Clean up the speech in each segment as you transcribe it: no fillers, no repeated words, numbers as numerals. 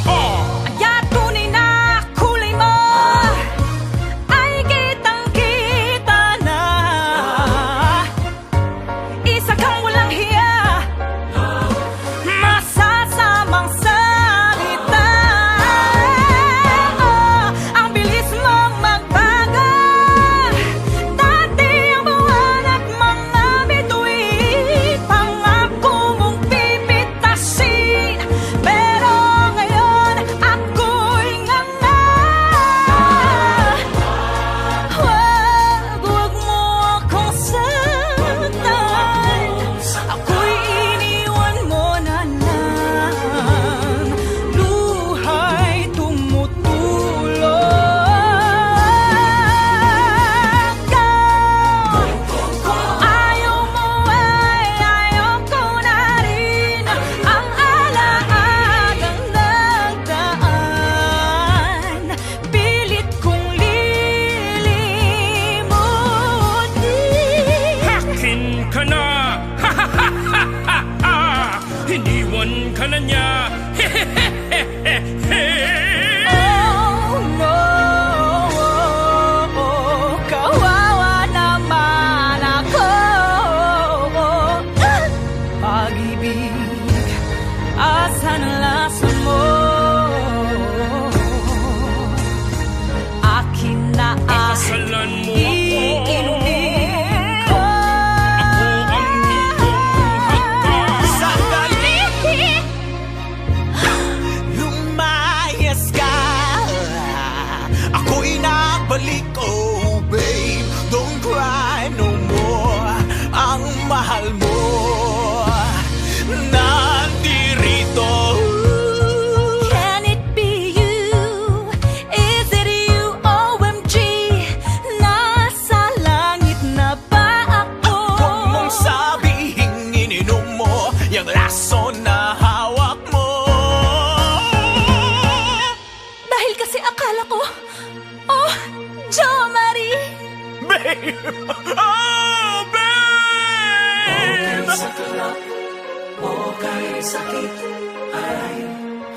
Kaya tunay na kulay mo ay kitang-kita na. Isa kang walang hiya, masasamang salita. Ang bilis mong magbago. Dati ang buwan at mga bituin, pangako mong pipitasin. Pero ngayon ako'y nganga. Huwag mo akong saktan. Ako'y iniwan mo na lang. Luha'y tumutulog. Kung ayaw mo ay ayaw ko na rin. Ang alagang nagdaan, pilit kong lilimutin. Akin ka na! Iniwan ka na niya! Oh no, kawawa naman ako. Pag-ibig, asan ang lasa mo? Akin na Kasalan mo ako. iinumin ko. Ako ang iyong hagdan. Sandali, lumayas ka. Ako'y nagbalik, oh babe. Don't cry no more. Ang mahal mo nandirito. Can it be you? Is it you? OMG, nasa langit na ba ako? Huwag mong sabihing ininom mo yung laso na hawak mo. Dahil kasi akala ko, oh, Jo Marie. Babe! Oh, babe! Saklap o kay sakit,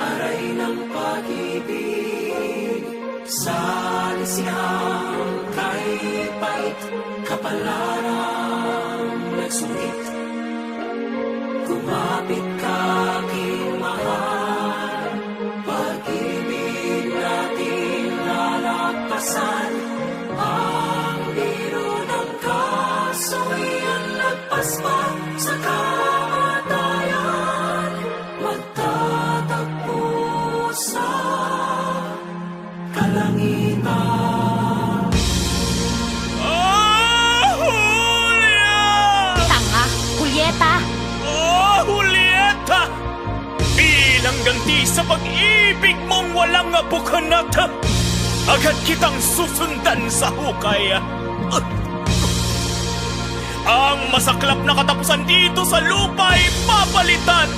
aray ng pag-ibig. Sa lisihang kay pait, kapalarang nagsungit. Kumapit ka aking mahal, pag-ibig natin lalagpasan. Ang biro ng kasawian lagpas pa sa kamatayan, magtatagpo sa kalangitan. Oh, Julia! Tanga, Julieta. Oh, Julieta! Bilang ganti sa pag-ibig mong walang abukanat, agad kitang susundan sa hukay. Ang masaklap na katapusan dito sa lupa'y papalitan.